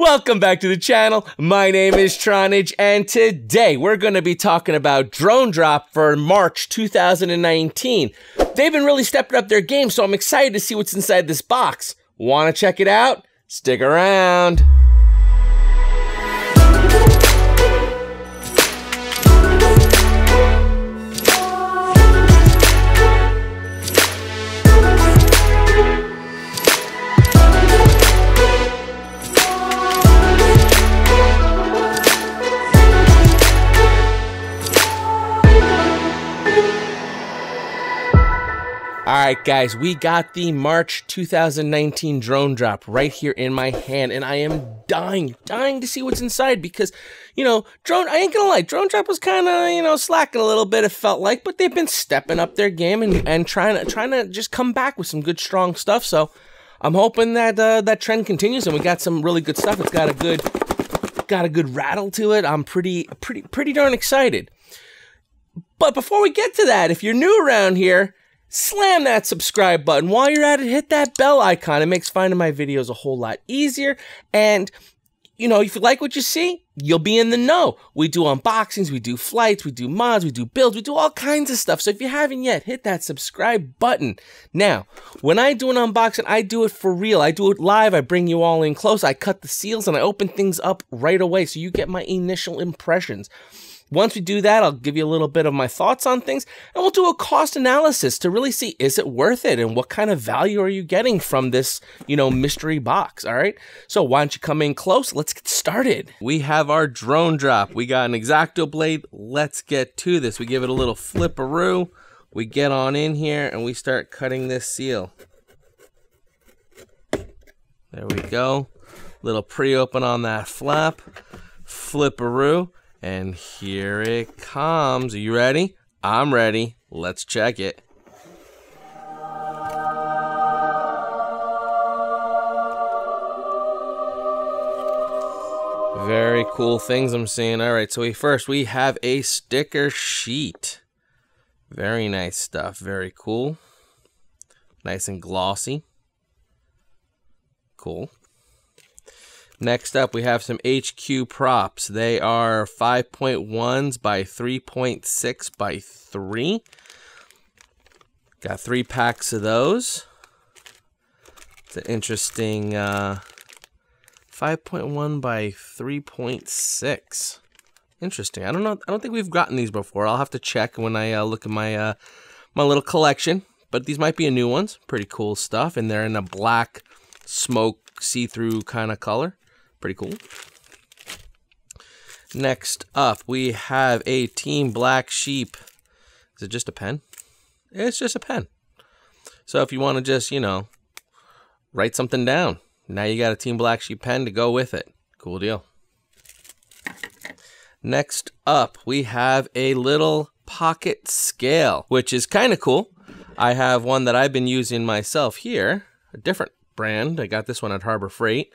Welcome back to the channel. My name is Tronage, and today we're going to be talking about Drone Drop for March 2019. They've been really stepping up their game, so I'm excited to see what's inside this box. Want to check it out? Stick around. Alright guys, we got the March 2019 drone drop right here in my hand, and I am dying to see what's inside because, you know, I ain't gonna lie, drone drop was kind of, you know, slacking a little bit, it felt like, but they've been stepping up their game and trying to just come back with some good, strong stuff, so I'm hoping that that trend continues and we got some really good stuff. It's got a good rattle to it. I'm pretty darn excited. But before we get to that, if you're new around here, slam that subscribe button. While you're at it, hit that bell icon. It makes finding my videos a whole lot easier. And, you know, if you like what you see, you'll be in the know. We do unboxings, we do flights, we do mods, we do builds, we do all kinds of stuff. So if you haven't yet, hit that subscribe button. Now, when I do an unboxing, I do it for real. I do it live. I bring you all in close. I cut the seals and I open things up right away so you get my initial impressions. Once we do that, I'll give you a little bit of my thoughts on things, and we'll do a cost analysis to really see, is it worth it, and what kind of value are you getting from this, you know, mystery box, all right? So why don't you come in close? Let's get started. We have our drone drop. We got an X-Acto blade. Let's get to this. We give it a little flipperoo. We get on in here, and we start cutting this seal. There we go. Little pre-open on that flap. Flipperoo. And here it comes. Are you ready? I'm ready. Let's check it. Very cool things I'm seeing. All right, so we have a sticker sheet. Very nice stuff. Very cool. Nice and glossy. Cool. Next up, we have some HQProps. They are 5.1s by 3.6 by 3. Got 3 packs of those. It's an interesting 5.1 by 3.6. Interesting. I don't know. I don't think we've gotten these before. I'll have to check when I look at my my little collection. But these might be a new ones. Pretty cool stuff, and they're in a black smoke see-through kind of color. Pretty cool. Next up, we have a Team Blacksheep. Is it just a pen? It's just a pen. So if you want to just, you know, write something down, now you got a Team Blacksheep pen to go with it. Cool deal. Next up, we have a little pocket scale, which is kind of cool. I have one that I've been using myself here, a different brand. I got this one at Harbor Freight.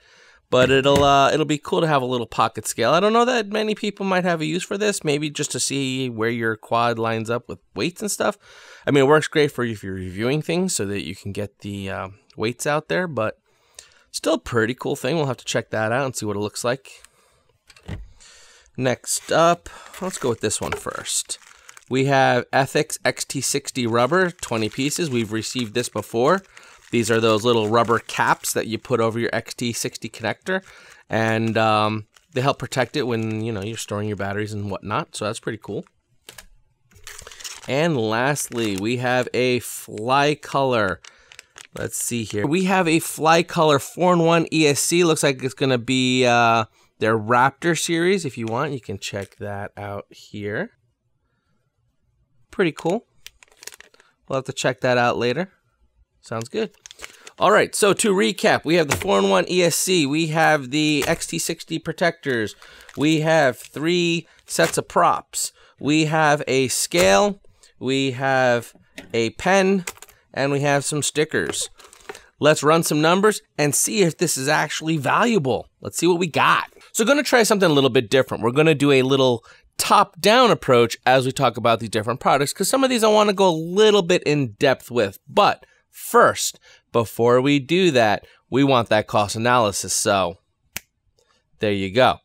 But it'll be cool to have a little pocket scale. I don't know that many people might have a use for this. Maybe just to see where your quad lines up with weights and stuff. I mean, it works great for if you're reviewing things so that you can get the weights out there. But still a pretty cool thing. We'll have to check that out and see what it looks like. Next up, let's go with this one first. We have Ethix XT60 rubber, 20 pieces. We've received this before. These are those little rubber caps that you put over your XT60 connector, and they help protect it when, you know, you're storing your batteries and whatnot, so that's pretty cool. And lastly, we have a Flycolor. Let's see here. We have a Flycolor 4-in-1 ESC. Looks like it's going to be their Raptor series. If you want, you can check that out here. Pretty cool. We'll have to check that out later. Sounds good. All right, so to recap, we have the 4-in-1 ESC, we have the XT60 protectors, we have 3 sets of props, we have a scale, we have a pen, and we have some stickers. Let's run some numbers and see if this is actually valuable. Let's see what we got. So going to try something a little bit different. We're going to do a little top-down approach as we talk about these different products, because some of these I want to go a little bit in depth with, but first, before we do that, we want that cost analysis. So There you go.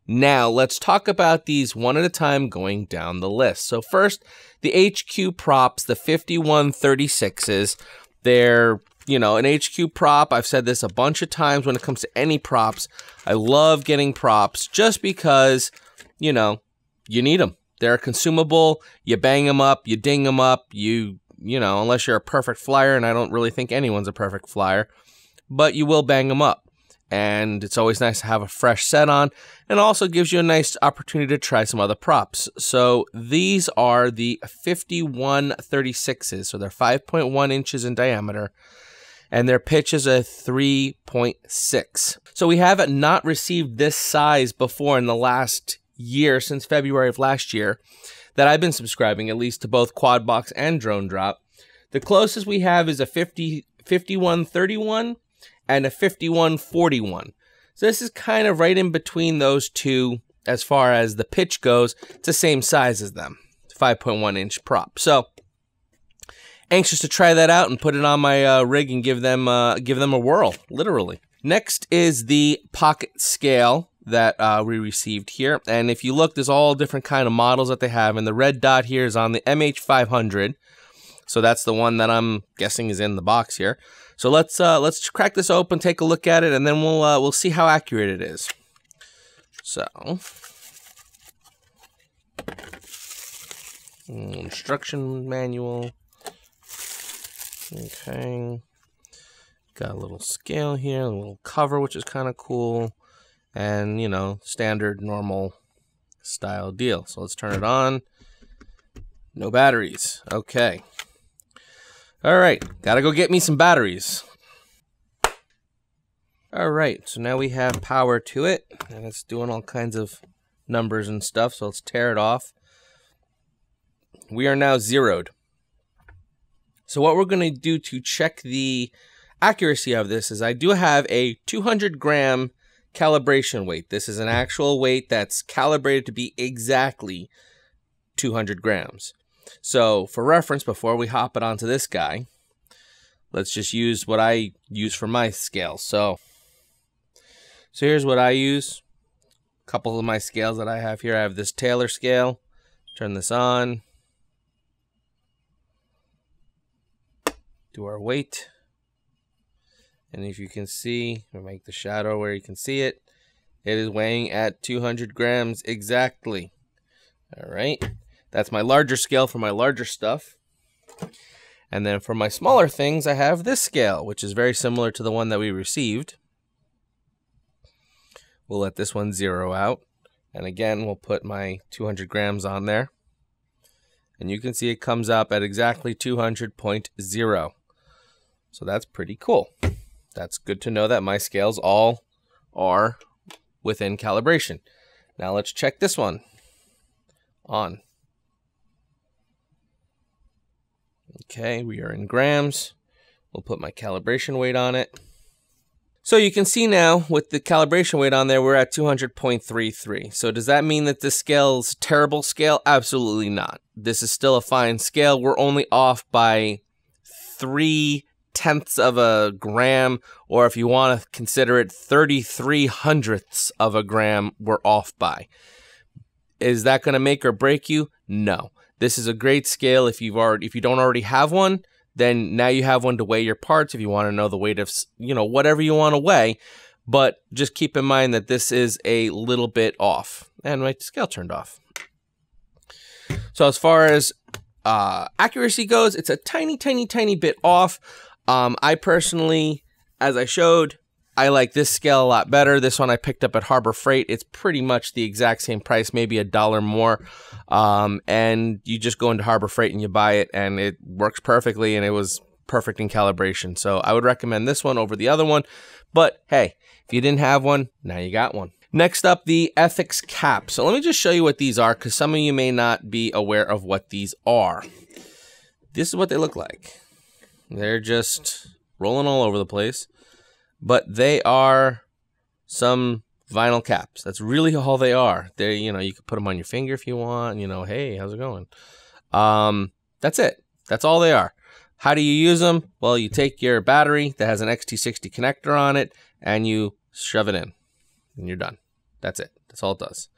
Now, let's talk about these one at a time going down the list. So first, the HQProps, the 5136s. They're, you know, an HQProp. I've said this a bunch of times when it comes to any props. I love getting props just because, you know, you need them. They're consumable. You bang them up, you ding them up, you know, unless you're a perfect flyer, and I don't really think anyone's a perfect flyer, but you will bang them up. And it's always nice to have a fresh set on, and also gives you a nice opportunity to try some other props. So these are the 5136s, so they're 5.1 inches in diameter, and their pitch is a 3.6. So we have not received this size before in the last year, since February of last year, that I've been subscribing, at least to both Quadbox and Drone Drop. The closest we have is a 5131 and a 5141. So this is kind of right in between those two as far as the pitch goes. It's the same size as them, 5.1 inch prop. So anxious to try that out and put it on my rig and give them a whirl, literally. Next is the pocket scale that we received here. And if you look, there's all different kind of models that they have. And the red dot here is on the MH500. So that's the one that I'm guessing is in the box here. So let's crack this open, take a look at it, and then we'll see how accurate it is. So, instruction manual. Okay, got a little scale here, a little cover, which is kind of cool, and you know, standard normal style deal. So let's turn it on. No batteries. Okay. All right, gotta go get me some batteries. All right, so now we have power to it, and it's doing all kinds of numbers and stuff, so let's tear it off. We are now zeroed. So what we're gonna do to check the accuracy of this is I do have a 200 gram calibration weight. This is an actual weight that's calibrated to be exactly 200 grams. So for reference, before we hop it onto this guy, let's just use what I use for my scale. So here's what I use. A couple of my scales that I have here. I have this Taylor scale. Turn this on. Do our weight. And if you can see, we'll make the shadow where you can see it. It is weighing at 200 grams exactly. All right. That's my larger scale for my larger stuff. And then for my smaller things, I have this scale, which is very similar to the one that we received. We'll let this one zero out. And again, we'll put my 200 grams on there. And you can see it comes up at exactly 200.0. So that's pretty cool. That's good to know that my scales all are within calibration. Now let's check this one on. Okay, we are in grams. We'll put my calibration weight on it. So you can see now with the calibration weight on there, we're at 200.33. So does that mean that this scale is a terrible scale? Absolutely not. This is still a fine scale. We're only off by 0.3 of a gram, or if you want to consider it 33/100ths of a gram, we're off by. Is that going to make or break you? No. This is a great scale. If you don't already have one, then now you have one to weigh your parts if you want to know the weight of, you know, whatever you want to weigh. But just keep in mind that this is a little bit off. And my scale turned off. So as far as accuracy goes, it's a tiny, tiny, tiny bit off. I personally, as I showed, I like this scale a lot better. This one I picked up at Harbor Freight. It's pretty much the exact same price, maybe $1 more. And you just go into Harbor Freight and you buy it, and it works perfectly, and it was perfect in calibration. So I would recommend this one over the other one. But hey, if you didn't have one, now you got one. Next up, the Ethix cap. So let me just show you what these are, because some of you may not be aware of what these are. This is what they look like. They're just rolling all over the place. But they are some vinyl caps. That's really all they are. They, you know, you can put them on your finger if you want. You know, hey, how's it going? That's it. That's all they are. How do you use them? Well, you take your battery that has an XT60 connector on it, and you shove it in, and you're done. That's it. That's all it does.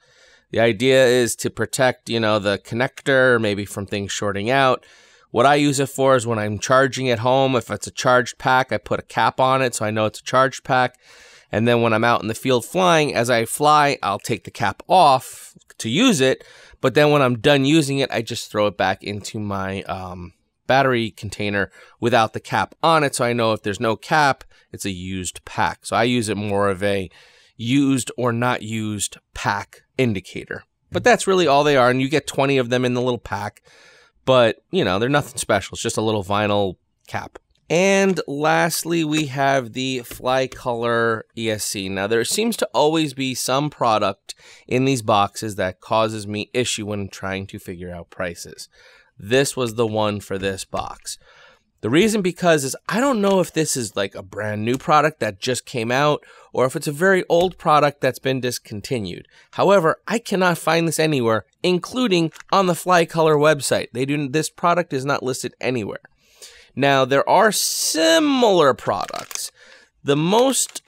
The idea is to protect, you know, the connector, maybe from things shorting out. What I use it for is when I'm charging at home. If it's a charged pack, I put a cap on it so I know it's a charged pack. And then when I'm out in the field flying, as I fly, I'll take the cap off to use it. But then when I'm done using it, I just throw it back into my battery container without the cap on it. So I know if there's no cap, it's a used pack. So I use it more of a used or not used pack indicator. But that's really all they are. And you get 20 of them in the little pack. But, you know, they're nothing special. It's just a little vinyl cap. And lastly, we have the Flycolor ESC. Now, there seems to always be some product in these boxes that causes me issue when trying to figure out prices. This was the one for this box. The reason because is I don't know if this is like a brand new product that just came out or if it's a very old product that's been discontinued. However, I cannot find this anywhere, including on the Flycolor website. This product is not listed anywhere. Now, there are similar products. The most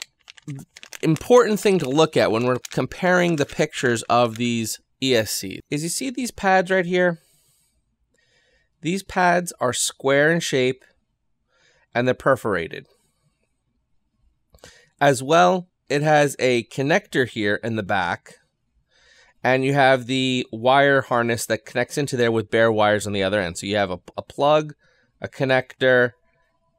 important thing to look at when we're comparing the pictures of these ESCs is you see these pads right here? These pads are square in shape and they're perforated. As well, it has a connector here in the back, and you have the wire harness that connects into there with bare wires on the other end. So you have a plug, a connector,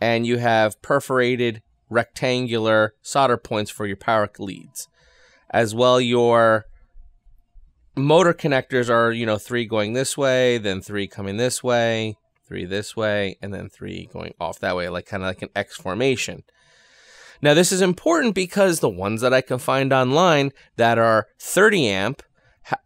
and you have perforated rectangular solder points for your power leads. As well, your motor connectors are, you know, 3 going this way, then 3 coming this way, 3 this way, and then 3 going off that way, like kind of like an X formation. Now, this is important because the ones that I can find online that are 30 amp,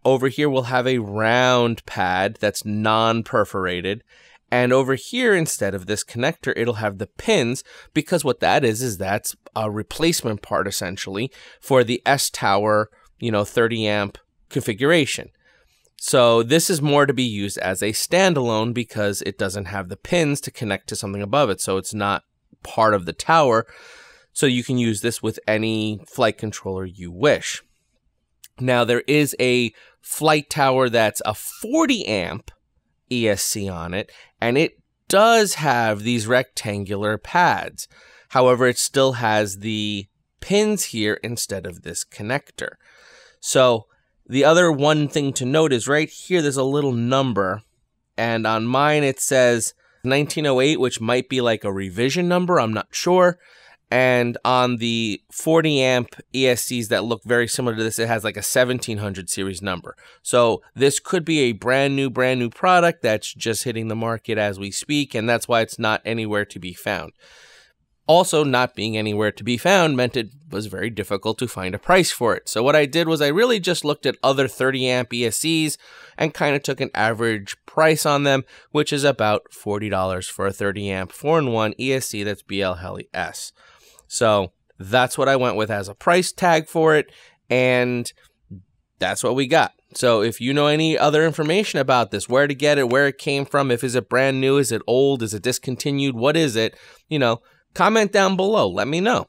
over here will have a round pad that's non-perforated. And over here, instead of this connector, it'll have the pins, because what that is that's a replacement part, essentially, for the S tower, you know, 30 amp configuration. So this is more to be used as a standalone because it doesn't have the pins to connect to something above it. So it's not part of the tower. So you can use this with any flight controller you wish. Now, there is a flight tower that's a 40 amp ESC on it, and it does have these rectangular pads. However, it still has the pins here instead of this connector. So the other one thing to note is right here, there's a little number, and on mine it says 1908, which might be like a revision number, I'm not sure. And on the 40 amp ESCs that look very similar to this, it has like a 1700 series number. So this could be a brand new product that's just hitting the market as we speak, and that's why it's not anywhere to be found. Also, not being anywhere to be found meant it was very difficult to find a price for it. So what I did was I really just looked at other 30 amp ESCs and kind of took an average price on them, which is about $40 for a 30 amp 4-in-1 ESC that's BHeli-S. So that's what I went with as a price tag for it, and that's what we got. So if you know any other information about this, where to get it, where it came from, is it brand new, is it old, is it discontinued, what is it, you know, comment down below, let me know.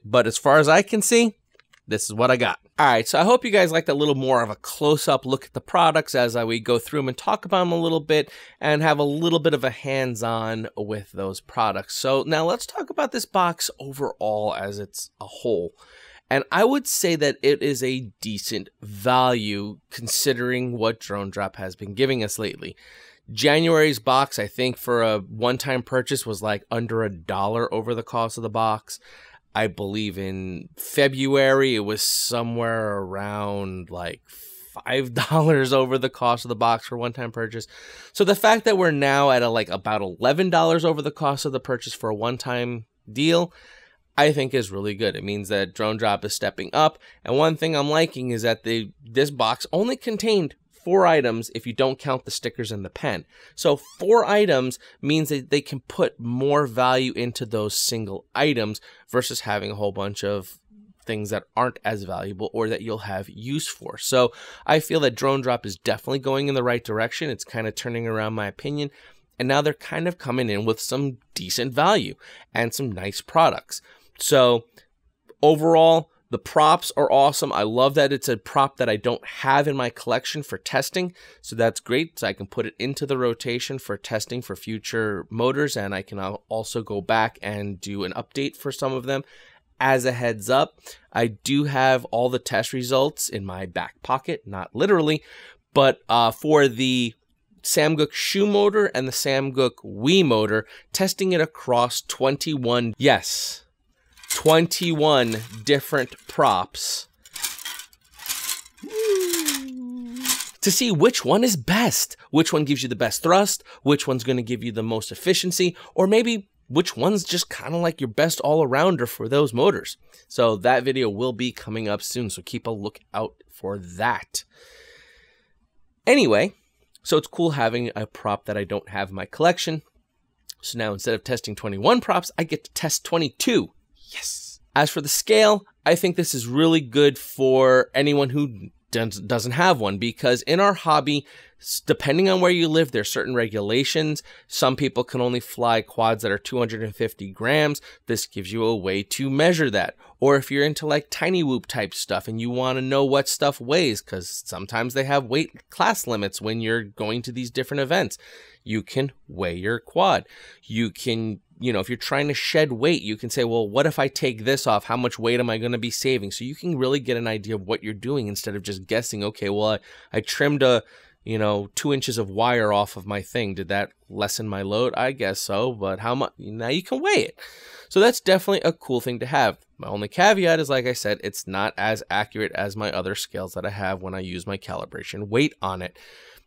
But as far as I can see, this is what I got. All right, so I hope you guys liked a little more of a close-up look at the products as we go through them and talk about them a little bit and have a little bit of a hands-on with those products. So now let's talk about this box overall as it's a whole. And I would say that it is a decent value considering what Drone Drop has been giving us lately. January's box, I think, for a one-time purchase was like under $1 over the cost of the box. I believe in February, it was somewhere around like $5 over the cost of the box for one-time purchase. So the fact that we're now at like about $11 over the cost of the purchase for a one-time deal, I think is really good. It means that Drone Drop is stepping up. And one thing I'm liking is that this box only contained 4 items if you don't count the stickers and the pen. So 4 items means that they can put more value into those single items versus having a whole bunch of things that aren't as valuable or that you'll have use for. So I feel that Drone Drop is definitely going in the right direction. It's kind of turning around my opinion. And now they're kind of coming in with some decent value and some nice products. So overall, The props are awesome. I love that it's a prop that I don't have in my collection for testing. So that's great. So I can put it into the rotation for testing for future motors. And I can also go back and do an update for some of them. As a heads up, I do have all the test results in my back pocket, not literally, but for the Samguk shoe motor and the Samguk Wii motor, testing it across 21 different props to see which one is best, which one gives you the best thrust, which one's going to give you the most efficiency, or maybe which one's just kind of like your best all-arounder for those motors. So that video will be coming up soon, so keep a look out for that. Anyway, so it's cool having a prop that I don't have in my collection. So now instead of testing 21 props, I get to test 22. Yes. As for the scale, I think this is really good for anyone who doesn't have one, because in our hobby, depending on where you live, there's certain regulations. Some people can only fly quads that are 250 grams. This gives you a way to measure that. Or if you're into like tiny whoop type stuff and you want to know what stuff weighs, because sometimes they have weight class limits when you're going to these different events, you can weigh your quad. You can, if you're trying to shed weight, you can say, well, what if I take this off? How much weight am I going to be saving? So you can really get an idea of what you're doing instead of just guessing, okay, well, I trimmed 2 inches of wire off of my thing. Did that lessen my load? I guess so, but how much? Now you can weigh it. So that's definitely a cool thing to have. My only caveat is, like I said, it's not as accurate as my other scales that I have when I use my calibration weight on it.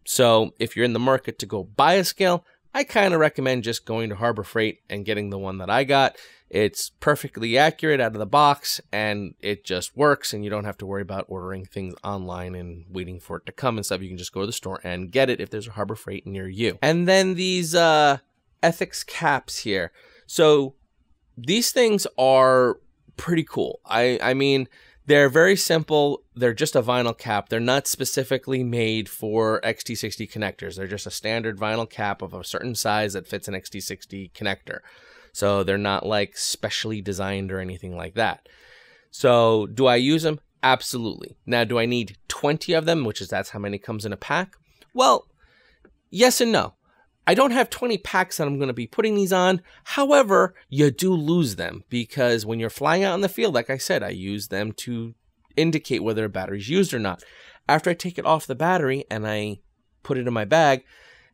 So if you're in the market to go buy a scale, I kind of recommend just going to Harbor Freight and getting the one that I got. It's perfectly accurate out of the box, and it just works, and you don't have to worry about ordering things online and waiting for it to come and stuff. You can just go to the store and get it if there's a Harbor Freight near you. And then these Ethix caps here. So these things are pretty cool. I mean, they're very simple. They're just a vinyl cap. They're not specifically made for XT60 connectors. They're just a standard vinyl cap of a certain size that fits an XT60 connector. So they're not like specially designed or anything like that. So do I use them? Absolutely. Now, do I need 20 of them, that's how many comes in a pack? Well, yes and no. I don't have 20 packs that I'm going to be putting these on. However, you do lose them because when you're flying out in the field, like I said, I use them to indicate whether a battery's used or not. After I take it off the battery and I put it in my bag,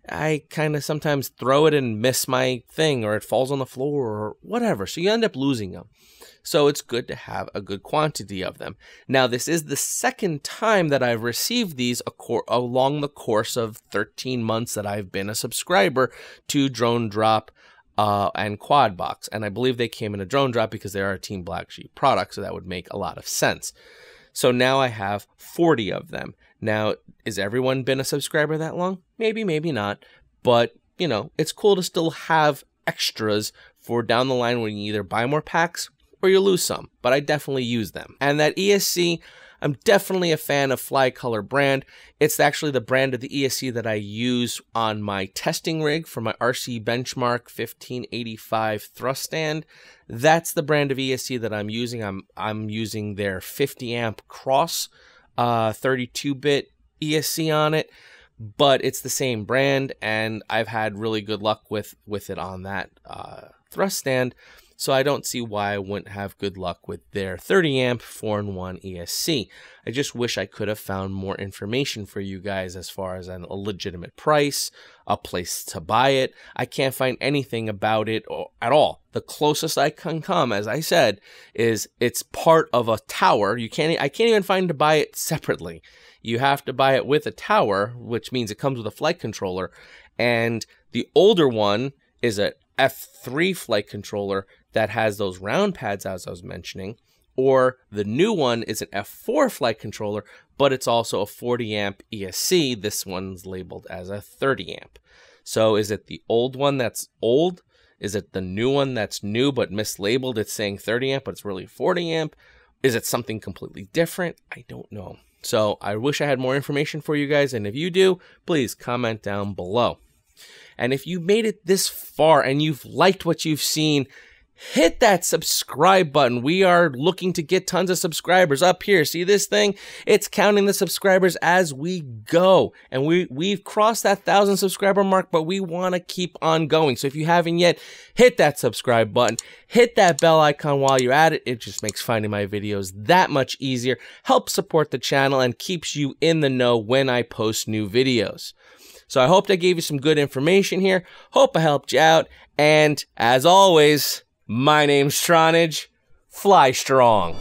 I kind of sometimes throw it and miss my thing, or it falls on the floor or whatever. So you end up losing them. So it's good to have a good quantity of them. Now, this is the second time that I've received these along the course of 13 months that I've been a subscriber to Drone Drop and Quadbox. And I believe they came in a Drone Drop because they are a Team Blacksheep product, so that would make a lot of sense. So now I have 40 of them. Now, has everyone been a subscriber that long? Maybe, maybe not. But, it's cool to still have extras for down the line when you either buy more packs or you lose some. But I definitely use them. And that ESC, I'm definitely a fan of Flycolor brand. It's actually the brand of the ESC that I use on my testing rig for my RC Benchmark 1585 thrust stand. That's the brand of ESC that I'm using. I'm using their 50 amp cross 32-bit ESC on it, but it's the same brand, and I've had really good luck with it on that thrust stand. So I don't see why I wouldn't have good luck with their 30 amp 4-in-1 ESC. I just wish I could have found more information for you guys as far as a legitimate price, a place to buy it. I can't find anything about it at all. The closest I can come, as I said, is it's part of a tower. I can't even find to buy it separately. You have to buy it with a tower, which means it comes with a flight controller. And the older one is a F3 flight controller that has those round pads, as I was mentioning, or the new one is an F4 flight controller, but it's also a 40 amp ESC. This one's labeled as a 30 amp. So is it the old one that's old? Is it the new one that's new but mislabeled? It's saying 30 amp, but it's really 40 amp. Is it something completely different? I don't know. So I wish I had more information for you guys. And if you do, please comment down below. And if you made it this far and you've liked what you've seen, hit that subscribe button. We are looking to get tons of subscribers up here. See this thing? It's counting the subscribers as we go. And we've crossed that 1,000 subscriber mark, but we want to keep on going. So if you haven't yet, hit that subscribe button. Hit that bell icon while you're at it. It just makes finding my videos that much easier. Helps support the channel and keeps you in the know when I post new videos. So I hope I gave you some good information here. Hope I helped you out. And as always, my name's Tronage. Fly strong.